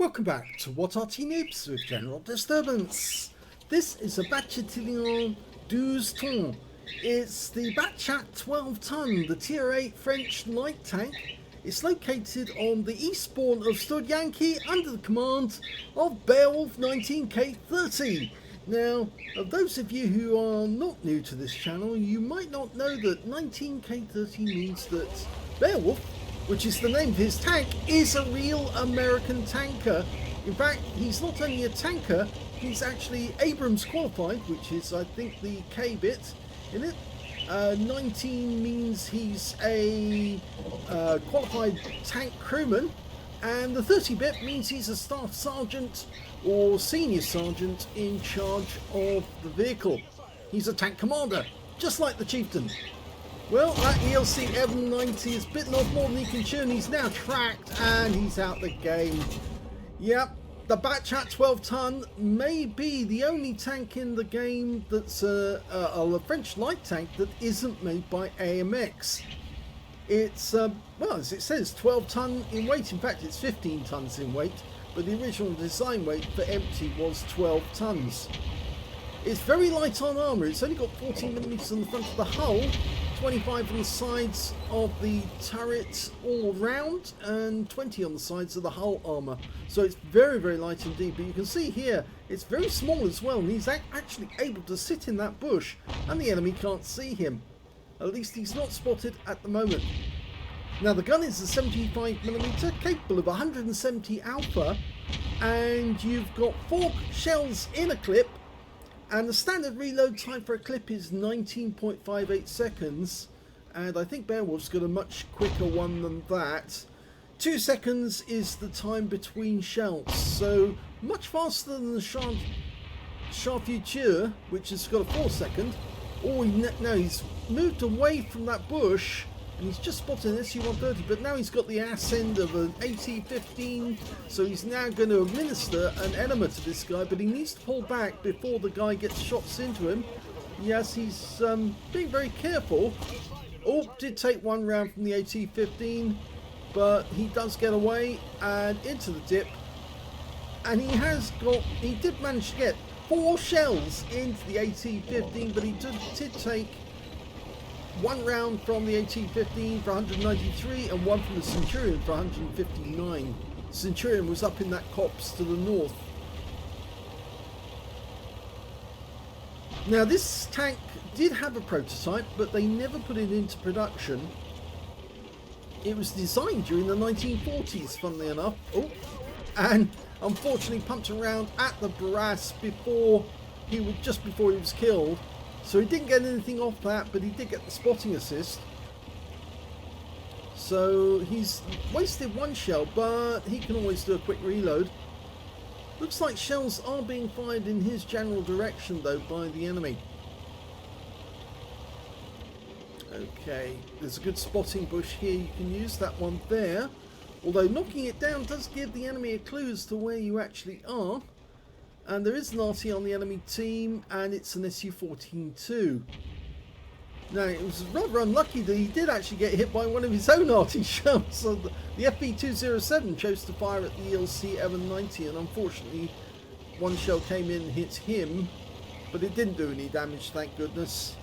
Welcome back to What Arty Noobs with General Disturbance. This is a Bat Châtillon 12 tons. It's the Bat Chat 12 ton, the Tier 8 French light tank. It's located on the eastbourne of Studzianki under the command of Beowulf 19K30. Now, of those of you who are not new to this channel, you might not know that 19K30 means that Beowulf, which is the name of his tank, is a real American tanker. In fact, he's not only a tanker, he's actually Abrams qualified, which is, I think, the K bit in it. 19 means he's a qualified tank crewman, and the 30 bit means he's a staff sergeant or senior sergeant in charge of the vehicle. He's a tank commander, just like the chieftain. Well, that ELC M90 has bitten off more than he can chew, and he's now tracked and he's out the game. Yep, the Bat Chat 12 ton may be the only tank in the game that's a French light tank that isn't made by AMX. It's, well, as it says, 12 ton in weight. In fact, it's 15 tons in weight, but the original design weight for empty was 12 tons. It's very light on armour. It's only got 14mm on the front of the hull, 25 on the sides of the turret all round, and 20 on the sides of the hull armour. So it's very, very light indeed. But you can see here, it's very small as well, and he's actually able to sit in that bush, and the enemy can't see him. At least he's not spotted at the moment. Now the gun is a 75mm, capable of 170 alpha, and you've got 4 shells in a clip. And the standard reload time for a clip is 19.58 seconds. And I think Beowulf's got a much quicker one than that. 2 seconds is the time between shells. So much faster than the Charfuture, which has got a 4 second. Oh, no, he's moved away from that bush. And he's just spotted an SU-130, but now he's got the ass end of an AT-15, so he's now going to administer an enema to this guy, but he needs to pull back before the guy gets shots into him. Yes, he's being very careful. Oh, did take 1 round from the AT-15, but he does get away and into the dip. And he did manage to get 4 shells into the AT-15, but he did take 1 round from the AT-15 for 193 and 1 from the Centurion for 159. Centurion was up in that copse to the north. Now this tank did have a prototype, but they never put it into production. It was designed during the 1940s, funnily enough. Oh, and unfortunately pumped around at the brass just before he was killed. So he didn't get anything off that, but he did get the spotting assist. So he's wasted 1 shell, but he can always do a quick reload. Looks like shells are being fired in his general direction though by the enemy. Okay, there's a good spotting bush here. You can use that one there. Although knocking it down does give the enemy a clue as to where you actually are. And there is an Arty on the enemy team, and it's an SU-14-2. Now, it was rather unlucky that he did actually get hit by one of his own Arty shells. So the FB207 chose to fire at the ELC M90, and unfortunately, 1 shell came in and hit him, but it didn't do any damage, thank goodness.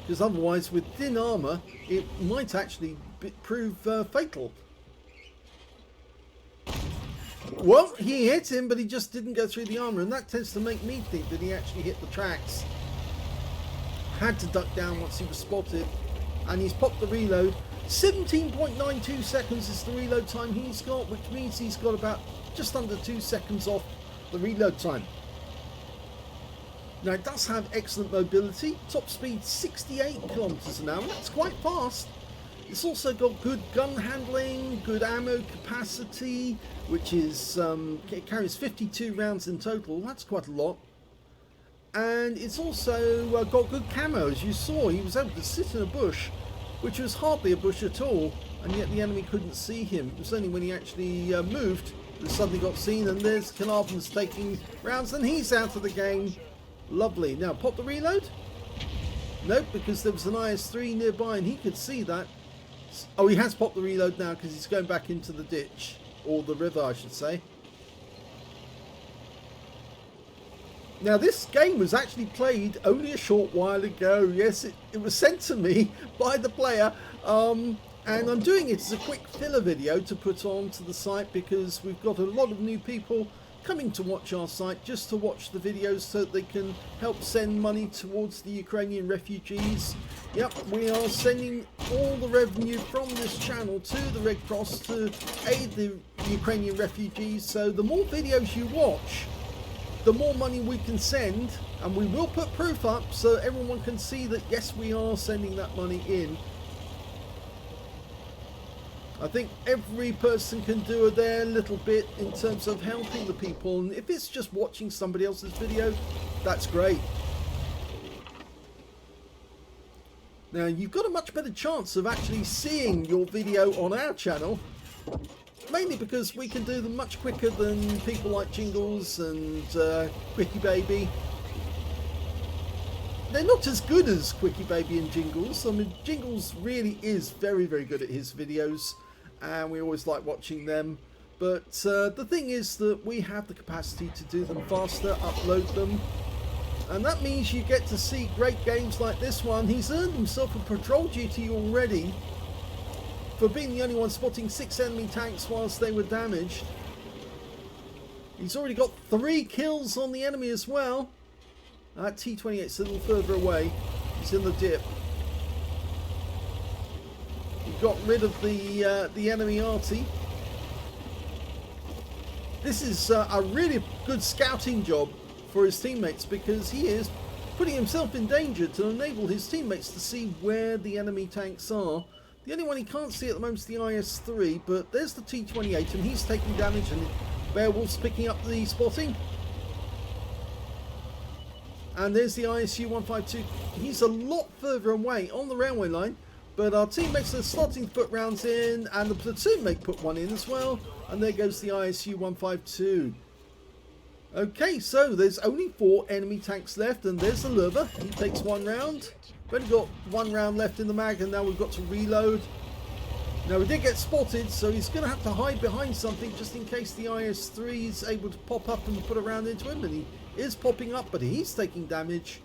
Because otherwise, with thin armour, it might actually prove fatal. Well, he hit him, but he just didn't go through the armour, and that tends to make me think that he actually hit the tracks. Had to duck down once he was spotted, and he's popped the reload. 17.92 seconds is the reload time he's got, which means he's got about just under 2 seconds off the reload time. Now, it does have excellent mobility, top speed 68 kilometers an hour, that's quite fast. It's also got good gun handling, good ammo capacity, which is, it carries 52 rounds in total, that's quite a lot. And it's also got good camo, as you saw. He was able to sit in a bush, which was hardly a bush at all, and yet the enemy couldn't see him. It was only when he actually moved that suddenly got seen, and there's Carnarvon's taking rounds, and he's out of the game. Lovely. Now, pop the reload? Nope, because there was an IS-3 nearby, and he could see that. Oh, he has popped the reload now because he's going back into the ditch, or the river I should say. Now this game was actually played only a short while ago. Yes, it was sent to me by the player, and I'm doing it as a quick filler video to put onto the site because we've got a lot of new people coming to watch our site just to watch the videos so that they can help send money towards the Ukrainian refugees. Yep, we are sending all the revenue from this channel to the Red Cross to aid the Ukrainian refugees. So the more videos you watch, the more money we can send, and we will put proof up so everyone can see that yes, we are sending that money in. I think every person can do their little bit in terms of helping the people, and if it's just watching somebody else's video, that's great. Now you've got a much better chance of actually seeing your video on our channel, mainly because we can do them much quicker than people like Jingles and Quickie Baby. They're not as good as Quickie Baby and Jingles. I mean, Jingles really is very, very good at his videos, and we always like watching them. But the thing is that we have the capacity to do them faster, upload them, and that means you get to see great games like this one. He's earned himself a patrol duty already for being the only one spotting 6 enemy tanks whilst they were damaged. He's already got 3 kills on the enemy as well. That T-28's a little further away. He's in the dip. He got rid of the enemy Arty. This is a really good scouting job for his teammates because he is putting himself in danger to enable his teammates to see where the enemy tanks are. The only one he can't see at the moment is the IS-3, but there's the T-28 and he's taking damage, and Beowulf's picking up the spotting. And there's the ISU-152. He's a lot further away on the railway line, but our teammates are starting to put rounds in, and the platoon mate put one in as well. And there goes the ISU-152. Okay, so there's only 4 enemy tanks left, and there's the Lurva. He takes 1 round. We've only got 1 round left in the mag, and now we've got to reload. Now we did get spotted, so he's going to have to hide behind something just in case the IS-3 is able to pop up and put a round into him, and he is popping up, but he's taking damage.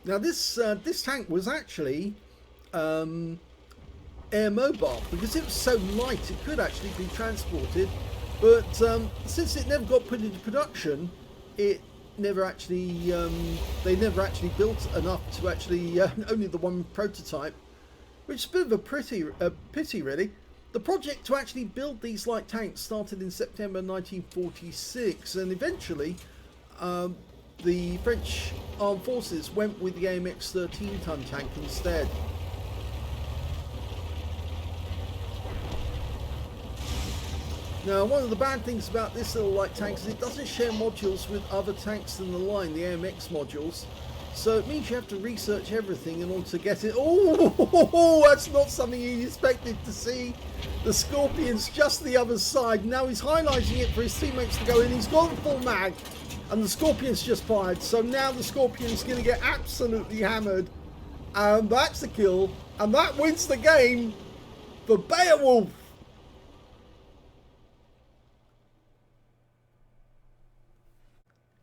Now this tank was actually air mobile because it was so light it could actually be transported, but since it never got put into production, it never actually they never actually built enough to actually only the 1 prototype, which is a bit of a pity really. The project to actually build these light tanks started in September 1946, and eventually the French Armed Forces went with the AMX 13-ton tank instead. Now, one of the bad things about this little light tank is it doesn't share modules with other tanks in the line, the AMX modules. So it means you have to research everything in order to get it. Oh, that's not something you expected to see. The Scorpion's just the other side. Now he's highlighting it for his teammates to go in. He's got the full mag, and the Scorpion's just fired. So now the Scorpion's going to get absolutely hammered. And that's the kill. And that wins the game for Beowulf.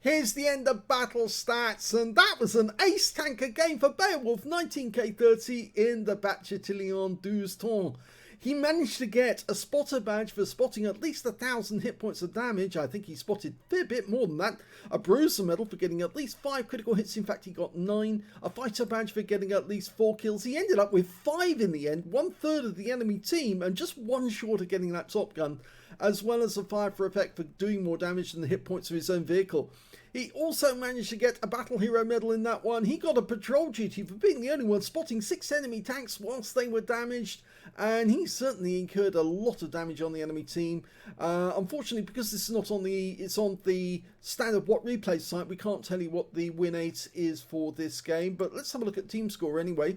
Here's the end of battle stats, and that was an ace tanker game for Beowulf, 19k30 in the Bat Châtillon 12 Tons. He managed to get a spotter badge for spotting at least 1,000 hit points of damage. I think he spotted a fair bit more than that. A bruiser medal for getting at least 5 critical hits. In fact, he got 9. A fighter badge for getting at least 4 kills. He ended up with 5 in the end, 1/3 of the enemy team, and just 1 short of getting that top gun, as well as a fire for effect for doing more damage than the hit points of his own vehicle. He also managed to get a Battle Hero medal in that one. He got a patrol duty for being the only one spotting 6 enemy tanks whilst they were damaged, and he certainly incurred a lot of damage on the enemy team. Unfortunately, because this is not on it's on the standard What Replay site, we can't tell you what the win rate is for this game, but let's have a look at team score anyway.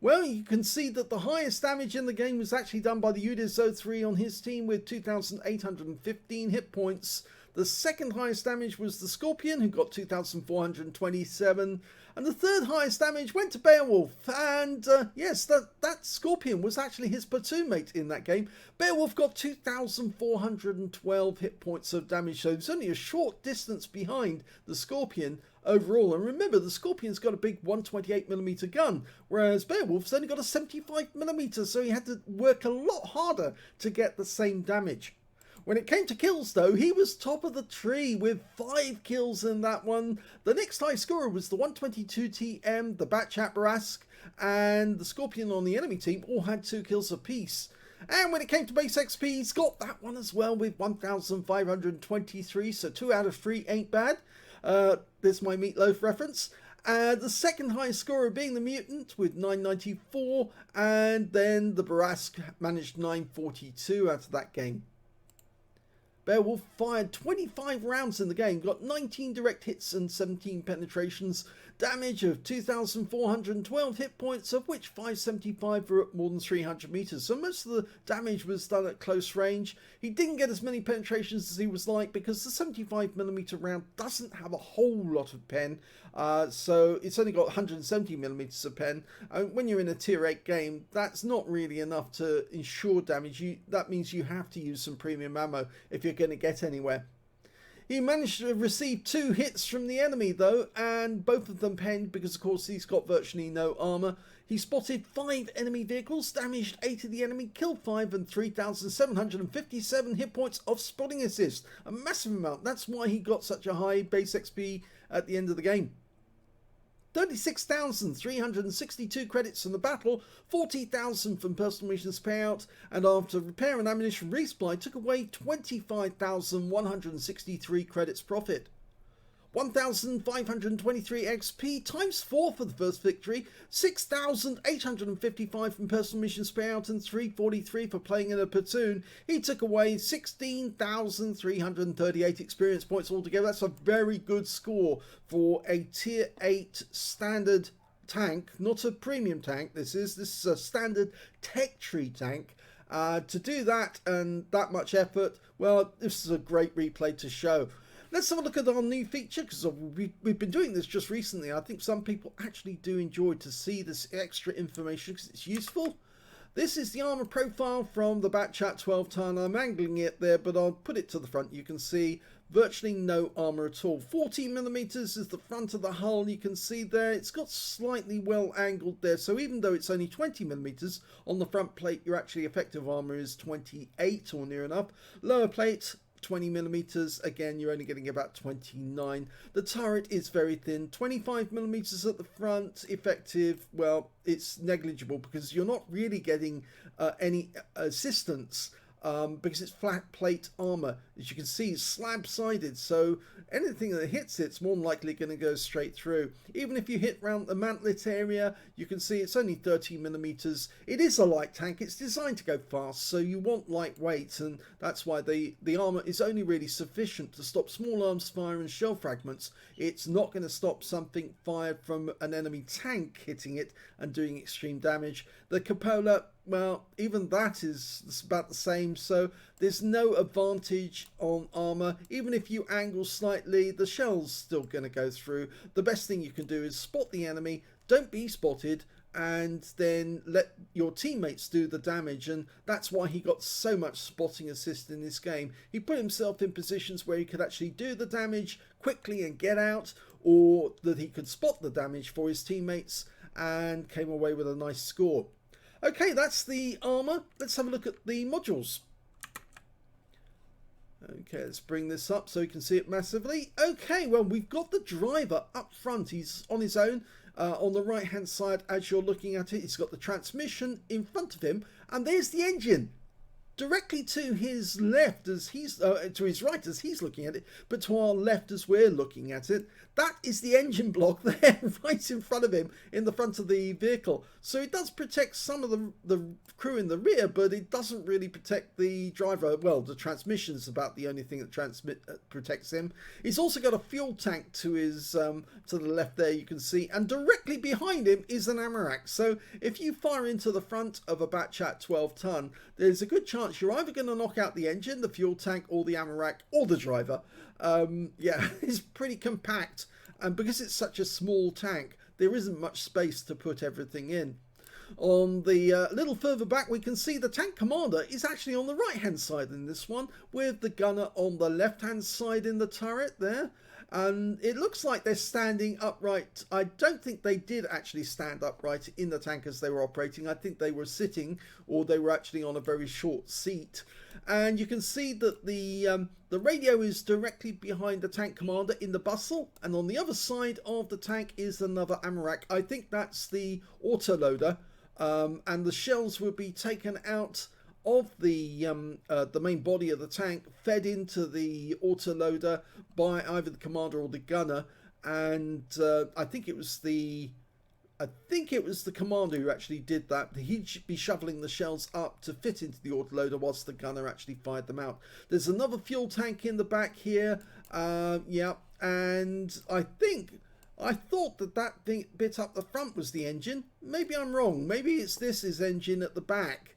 Well, you can see that the highest damage in the game was actually done by the UDIS 03 on his team with 2,815 hit points. The second highest damage was the Scorpion, who got 2,427. And the third highest damage went to Beowulf. And yes, that Scorpion was actually his platoon mate in that game. Beowulf got 2,412 hit points of damage. So it's only a short distance behind the Scorpion overall. And remember, the Scorpion's got a big 128mm gun, whereas Beowulf's only got a 75mm. So he had to work a lot harder to get the same damage. When it came to kills, though, he was top of the tree with 5 kills in that one. The next high scorer was the 122TM, the Bat Châtillon, and the Scorpion on the enemy team all had 2 kills apiece. And when it came to base XP, he's got that one as well with 1,523, so 2 out of 3 ain't bad. There's my Meatloaf reference. The second highest scorer being the Mutant with 994, and then the Barask managed 942 out of that game. Beowulf fired 25 rounds in the game, got 19 direct hits and 17 penetrations, damage of 2,412 hit points, of which 575 were at more than 300 meters. So most of the damage was done at close range. He didn't get as many penetrations as he was like because the 75mm round doesn't have a whole lot of pen. So it's only got 170mm of pen. When you're in a tier 8 game, that's not really enough to ensure damage. That means you have to use some premium ammo if you're going to get anywhere. He managed to receive 2 hits from the enemy though, and both of them penned because of course he's got virtually no armor. He spotted 5 enemy vehicles, damaged 8 of the enemy, killed 5, and 3,757 hit points of spotting assist. A massive amount. That's why he got such a high base XP at the end of the game. 36,362 credits from the battle, 40,000 from personal missions payout, and after repair and ammunition resupply took away 25,163 credits profit. 1,523 XP times 4 for the first victory, 6,855 from personal missions payout and 343 for playing in a platoon. He took away 16,338 experience points altogether. That's a very good score for a tier 8 standard tank, not a premium tank. This is a standard tech tree tank. To do that and that much effort, well, this is a great replay to show. Let's have a look at our new feature, because we've been doing this just recently. I think some people actually do enjoy to see this extra information because it's useful. This is the armor profile from the Bat Châtillon 12 ton. I'm angling it there, but I'll put it to the front. You can see virtually no armor at all. 14mm is the front of the hull. You can see there it's got slightly well angled there. So even though it's only 20mm on the front plate, your actually effective armor is 28 or near enough. Lower plate, 20mm, again you're only getting about 29. The turret is very thin, 25mm at the front. Effective, well, it's negligible because you're not really getting any assistance because it's flat plate armor. As you can see, it's slab sided, so anything that hits it's more than likely going to go straight through. Even if you hit around the mantlet area, you can see it's only 30mm. It is a light tank, it's designed to go fast, so you want lightweight, and that's why the armor is only really sufficient to stop small arms fire and shell fragments. It's not going to stop something fired from an enemy tank hitting it and doing extreme damage. The cupola, well, even that is about the same, so there's no advantage on armor. Even if you angle slightly, the shell's still going to go through. The best thing you can do is spot the enemy, don't be spotted, and then let your teammates do the damage. And that's why he got so much spotting assist in this game. He put himself in positions where he could actually do the damage quickly and get out, or that he could spot the damage for his teammates and came away with a nice score. Okay, that's the armor. Let's have a look at the modules. Okay, let's bring this up so you can see it massively. Okay, well, we've got the driver up front. He's on his own. On the right hand side, as you're looking at it, he's got the transmission in front of him, and there's the engine directly to his left as he's to his right as he's looking at it, but to our left as we're looking at it. That is the engine block there right in front of him in the front of the vehicle. So it does protect some of the crew in the rear, but it doesn't really protect the driver. Well, the transmission's about the only thing that protects him. He's also got a fuel tank to his to the left there, you can see, and directly behind him is an ammo rack. So if you fire into the front of a Bat Châtillon 12 ton, there's a good chance chance. You're either going to knock out the engine, the fuel tank, or the ammo rack, or the driver. Yeah, it's pretty compact. And because it's such a small tank, there isn't much space to put everything in. On the little further back, we can see the tank commander is actually on the right hand side in this one, with the gunner on the left hand side in the turret there. And it looks like they're standing upright. I don't think they did actually stand upright in the tank as they were operating. I think they were sitting, or they were actually on a very short seat. And you can see that the radio is directly behind the tank commander in the bustle, and on the other side of the tank is another ammo rack. I think that's the autoloader, and the shells will be taken out of the main body of the tank, fed into the autoloader by either the commander or the gunner. And I think it was the commander who actually did that. He'd be shoveling the shells up to fit into the autoloader whilst the gunner actually fired them out. There's another fuel tank in the back here. Yeah, and I thought that bit up the front was the engine. Maybe I'm wrong. Maybe this is engine at the back.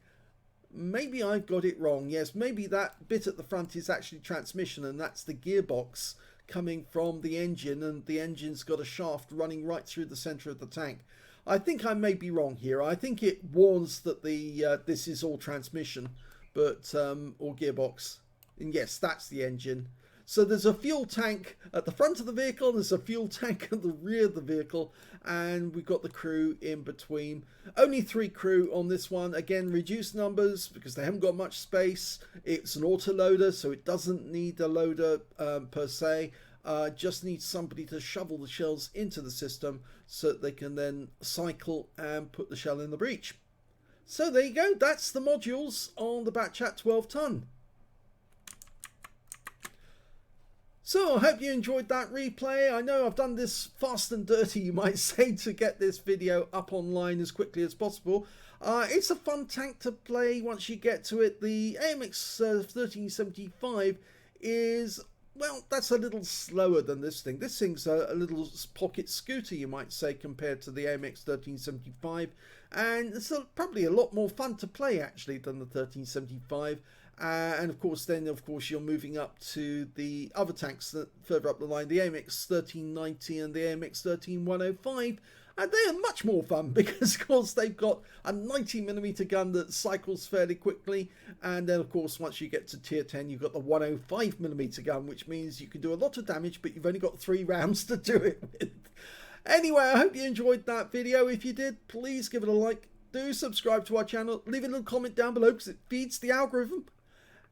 Maybe I've got it wrong. Yes, maybe that bit at the front is actually transmission, and that's the gearbox coming from the engine, and the engine's got a shaft running right through the center of the tank. I think I may be wrong here. I think it warns that this is all transmission, but or gearbox. And yes, that's the engine. So there's a fuel tank at the front of the vehicle, there's a fuel tank at the rear of the vehicle, and we've got the crew in between. Only 3 crew on this one. Again, reduced numbers because they haven't got much space. It's an autoloader, so it doesn't need a loader per se. Just needs somebody to shovel the shells into the system so that they can then cycle and put the shell in the breech. So there you go. That's the modules on the Bat Châtillon 12 ton. So I hope you enjoyed that replay. I know I've done this fast and dirty, you might say, to get this video up online as quickly as possible. It's a fun tank to play once you get to it. The AMX 1375 is, well, that's a little slower than this thing. This thing's a little pocket scooter, you might say, compared to the AMX 1375. And it's probably a lot more fun to play, actually, than the 1375. And of course, you're moving up to the other tanks that further up the line, the AMX 1390 and the AMX 13105. And they are much more fun because, of course, they've got a 90mm gun that cycles fairly quickly. And then, of course, once you get to tier 10, you've got the 105mm gun, which means you can do a lot of damage, but you've only got 3 rounds to do it with. Anyway, I hope you enjoyed that video. If you did, please give it a like. Do subscribe to our channel. Leave a little comment down below because it feeds the algorithm.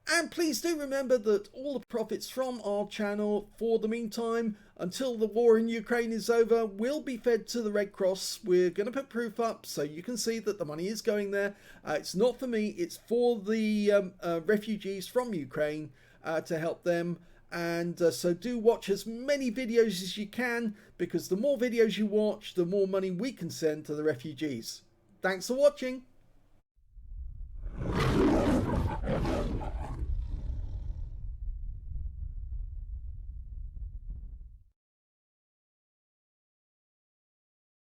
And please do remember that all the profits from our channel, for the meantime, until the war in Ukraine is over, will be fed to the Red Cross. We're going to put proof up so you can see that the money is going there. It's not for me, it's for the refugees from Ukraine to help them. And so do watch as many videos as you can, because the more videos you watch, the more money we can send to the refugees. Thanks for watching.